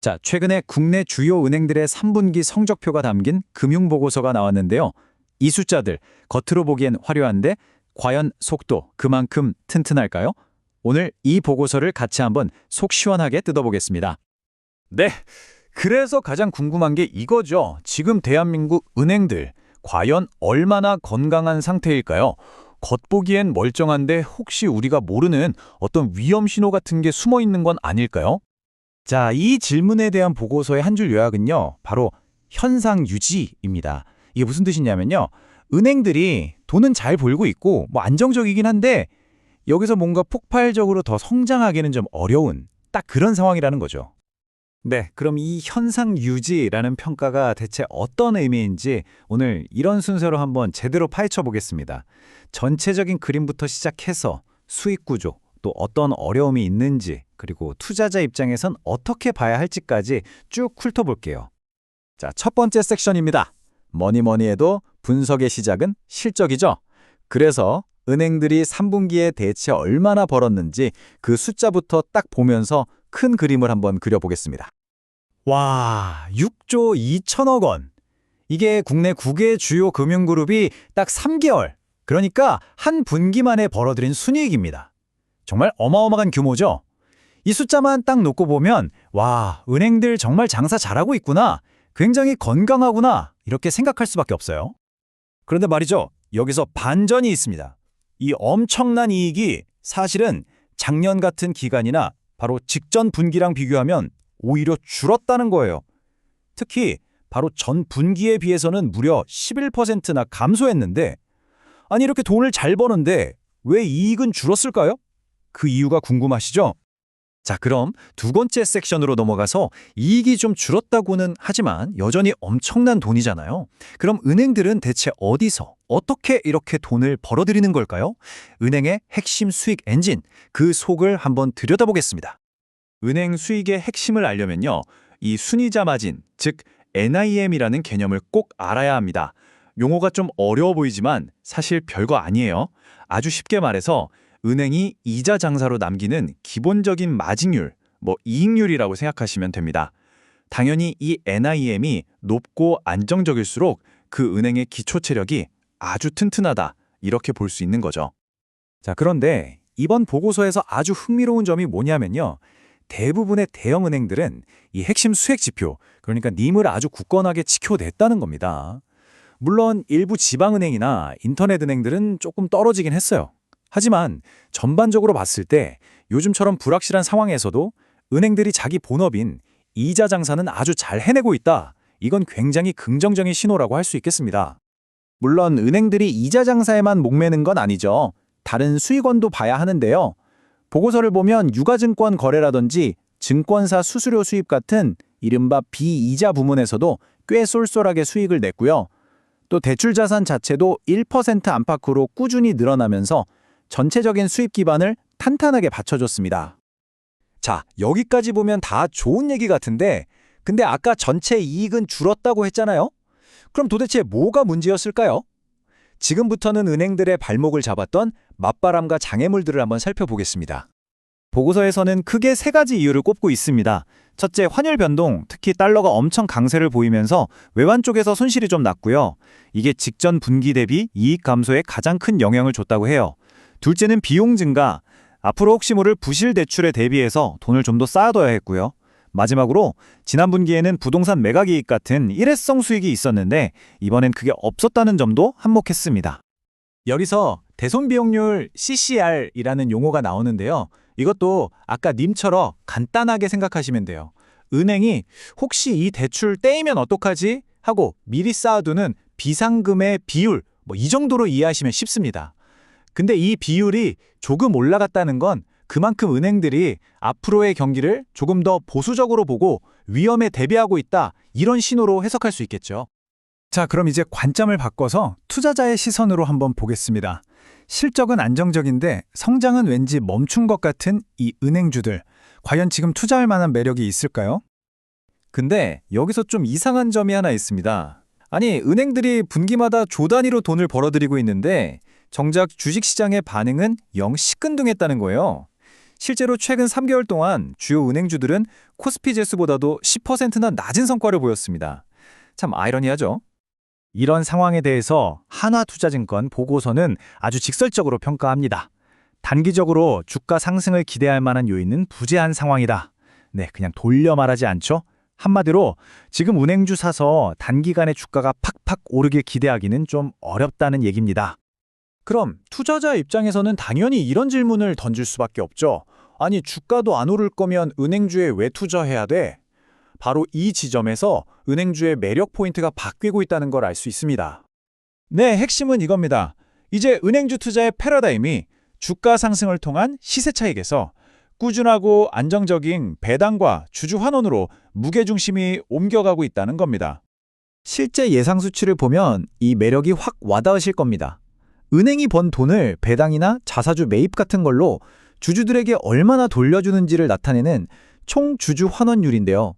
자, 최근에 국내 주요 은행들의 3분기 성적표가 담긴 금융보고서가 나왔는데요. 이 숫자들, 겉으로 보기엔 화려한데 과연 속도 그만큼 튼튼할까요? 오늘 이 보고서를 같이 한번 속 시원하게 뜯어보겠습니다. 네, 그래서 가장 궁금한 게 이거죠. 지금 대한민국 은행들, 과연 얼마나 건강한 상태일까요? 겉보기엔 멀쩡한데 혹시 우리가 모르는 어떤 위험 신호 같은 게 숨어 있는 건 아닐까요? 자, 이 질문에 대한 보고서의 한 줄 요약은요, 바로 현상 유지입니다. 이게 무슨 뜻이냐면요, 은행들이 돈은 잘 벌고 있고 안정적이긴 한데 여기서 뭔가 폭발적으로 더 성장하기는 좀 어려운 딱 그런 상황이라는 거죠. 네, 그럼 이 현상 유지라는 평가가 대체 어떤 의미인지 오늘 이런 순서로 한번 제대로 파헤쳐 보겠습니다. 전체적인 그림부터 시작해서 수익 구조, 또 어떤 어려움이 있는지, 그리고 투자자 입장에선 어떻게 봐야 할지까지 쭉 훑어볼게요. 자, 첫 번째 섹션입니다. 뭐니 해도 분석의 시작은 실적이죠. 그래서 은행들이 3분기에 대체 얼마나 벌었는지 그 숫자부터 딱 보면서 큰 그림을 한번 그려보겠습니다. 와, 6조 2천억 원. 이게 국내 9개 주요 금융그룹이 딱 3개월, 그러니까 한 분기 만에 벌어들인 순이익입니다. 정말 어마어마한 규모죠? 이 숫자만 딱 놓고 보면 와, 은행들 정말 장사 잘하고 있구나, 굉장히 건강하구나 이렇게 생각할 수밖에 없어요. 그런데 말이죠, 여기서 반전이 있습니다. 이 엄청난 이익이 사실은 작년 같은 기간이나 바로 직전 분기랑 비교하면 오히려 줄었다는 거예요. 특히 바로 전 분기에 비해서는 무려 11%나 감소했는데, 아니 이렇게 돈을 잘 버는데 왜 이익은 줄었을까요? 그 이유가 궁금하시죠? 자, 그럼 두 번째 섹션으로 넘어가서 이익이 좀 줄었다고는 하지만 여전히 엄청난 돈이잖아요. 그럼 은행들은 대체 어디서, 어떻게 이렇게 돈을 벌어들이는 걸까요? 은행의 핵심 수익 엔진, 그 속을 한번 들여다보겠습니다. 은행 수익의 핵심을 알려면요, 이 순이자 마진, 즉 NIM이라는 개념을 꼭 알아야 합니다. 용어가 좀 어려워 보이지만 사실 별거 아니에요. 아주 쉽게 말해서 은행이 이자 장사로 남기는 기본적인 마진율, 이익률이라고 생각하시면 됩니다. 당연히 이 NIM이 높고 안정적일수록 그 은행의 기초 체력이 아주 튼튼하다, 이렇게 볼 수 있는 거죠. 자, 그런데 이번 보고서에서 아주 흥미로운 점이 뭐냐면요, 대부분의 대형 은행들은 이 핵심 수익 지표, 그러니까 님을 아주 굳건하게 지켜냈다는 겁니다. 물론 일부 지방은행이나 인터넷 은행들은 조금 떨어지긴 했어요. 하지만 전반적으로 봤을 때 요즘처럼 불확실한 상황에서도 은행들이 자기 본업인 이자 장사는 아주 잘 해내고 있다. 이건 굉장히 긍정적인 신호라고 할 수 있겠습니다. 물론 은행들이 이자 장사에만 목매는 건 아니죠. 다른 수익원도 봐야 하는데요. 보고서를 보면 유가증권 거래라든지 증권사 수수료 수입 같은 이른바 비이자 부문에서도 꽤 쏠쏠하게 수익을 냈고요. 또 대출 자산 자체도 1% 안팎으로 꾸준히 늘어나면서 전체적인 수입 기반을 탄탄하게 받쳐줬습니다. 자, 여기까지 보면 다 좋은 얘기 같은데, 근데 아까 전체 이익은 줄었다고 했잖아요? 그럼 도대체 뭐가 문제였을까요? 지금부터는 은행들의 발목을 잡았던 맞바람과 장애물들을 한번 살펴보겠습니다. 보고서에서는 크게 세 가지 이유를 꼽고 있습니다. 첫째, 환율 변동, 특히 달러가 엄청 강세를 보이면서 외환 쪽에서 손실이 좀 났고요. 이게 직전 분기 대비 이익 감소에 가장 큰 영향을 줬다고 해요. 둘째는 비용 증가, 앞으로 혹시 모를 부실 대출에 대비해서 돈을 좀 더 쌓아둬야 했고요. 마지막으로 지난 분기에는 부동산 매각이익 같은 일회성 수익이 있었는데 이번엔 그게 없었다는 점도 한몫했습니다. 여기서 대손비용률 CCR이라는 용어가 나오는데요. 이것도 아까 님처럼 간단하게 생각하시면 돼요. 은행이 혹시 이 대출 떼이면 어떡하지? 하고 미리 쌓아두는 비상금의 비율, 이 정도로 이해하시면 쉽습니다. 근데 이 비율이 조금 올라갔다는 건 그만큼 은행들이 앞으로의 경기를 조금 더 보수적으로 보고 위험에 대비하고 있다, 이런 신호로 해석할 수 있겠죠. 자, 그럼 이제 관점을 바꿔서 투자자의 시선으로 한번 보겠습니다. 실적은 안정적인데 성장은 왠지 멈춘 것 같은 이 은행주들, 과연 지금 투자할 만한 매력이 있을까요? 근데 여기서 좀 이상한 점이 하나 있습니다. 아니, 은행들이 분기마다 조 단위로 돈을 벌어들이고 있는데 정작 주식시장의 반응은 영 시큰둥했다는 거예요. 실제로 최근 3개월 동안 주요 은행주들은 코스피 지수보다도 10%나 낮은 성과를 보였습니다. 참 아이러니하죠? 이런 상황에 대해서 한화투자증권 보고서는 아주 직설적으로 평가합니다. 단기적으로 주가 상승을 기대할 만한 요인은 부재한 상황이다. 네, 그냥 돌려 말하지 않죠? 한마디로 지금 은행주 사서 단기간에 주가가 팍팍 오르길 기대하기는 좀 어렵다는 얘기입니다. 그럼 투자자 입장에서는 당연히 이런 질문을 던질 수밖에 없죠. 아니, 주가도 안 오를 거면 은행주에 왜 투자해야 돼? 바로 이 지점에서 은행주의 매력 포인트가 바뀌고 있다는 걸 알 수 있습니다. 네, 핵심은 이겁니다. 이제 은행주 투자의 패러다임이 주가 상승을 통한 시세 차익에서 꾸준하고 안정적인 배당과 주주 환원으로 무게중심이 옮겨가고 있다는 겁니다. 실제 예상 수치를 보면 이 매력이 확 와닿으실 겁니다. 은행이 번 돈을 배당이나 자사주 매입 같은 걸로 주주들에게 얼마나 돌려주는지를 나타내는 총 주주 환원율인데요.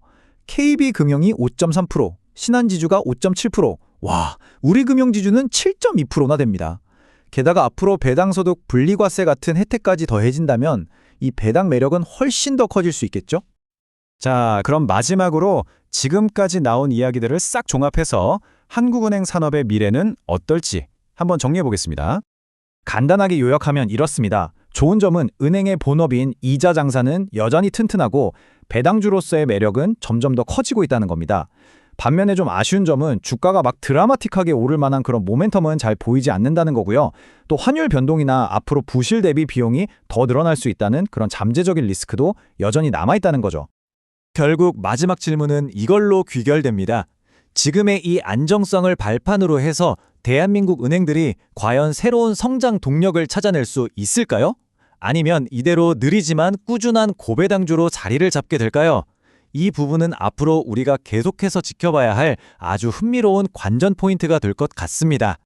KB금융이 5.3%, 신한지주가 5.7%, 와, 우리금융지주는 7.2%나 됩니다. 게다가 앞으로 배당소득 분리과세 같은 혜택까지 더해진다면 이 배당 매력은 훨씬 더 커질 수 있겠죠? 자, 그럼 마지막으로 지금까지 나온 이야기들을 싹 종합해서 한국은행 산업의 미래는 어떨지 한번 정리해 보겠습니다. 간단하게 요약하면 이렇습니다. 좋은 점은 은행의 본업인 이자 장사는 여전히 튼튼하고 배당주로서의 매력은 점점 더 커지고 있다는 겁니다. 반면에 좀 아쉬운 점은 주가가 막 드라마틱하게 오를 만한 그런 모멘텀은 잘 보이지 않는다는 거고요. 또 환율 변동이나 앞으로 부실 대비 비용이 더 늘어날 수 있다는 그런 잠재적인 리스크도 여전히 남아있다는 거죠. 결국 마지막 질문은 이걸로 귀결됩니다. 지금의 이 안정성을 발판으로 해서 대한민국 은행들이 과연 새로운 성장 동력을 찾아낼 수 있을까요? 아니면 이대로 느리지만 꾸준한 고배당주로 자리를 잡게 될까요? 이 부분은 앞으로 우리가 계속해서 지켜봐야 할 아주 흥미로운 관전 포인트가 될 것 같습니다.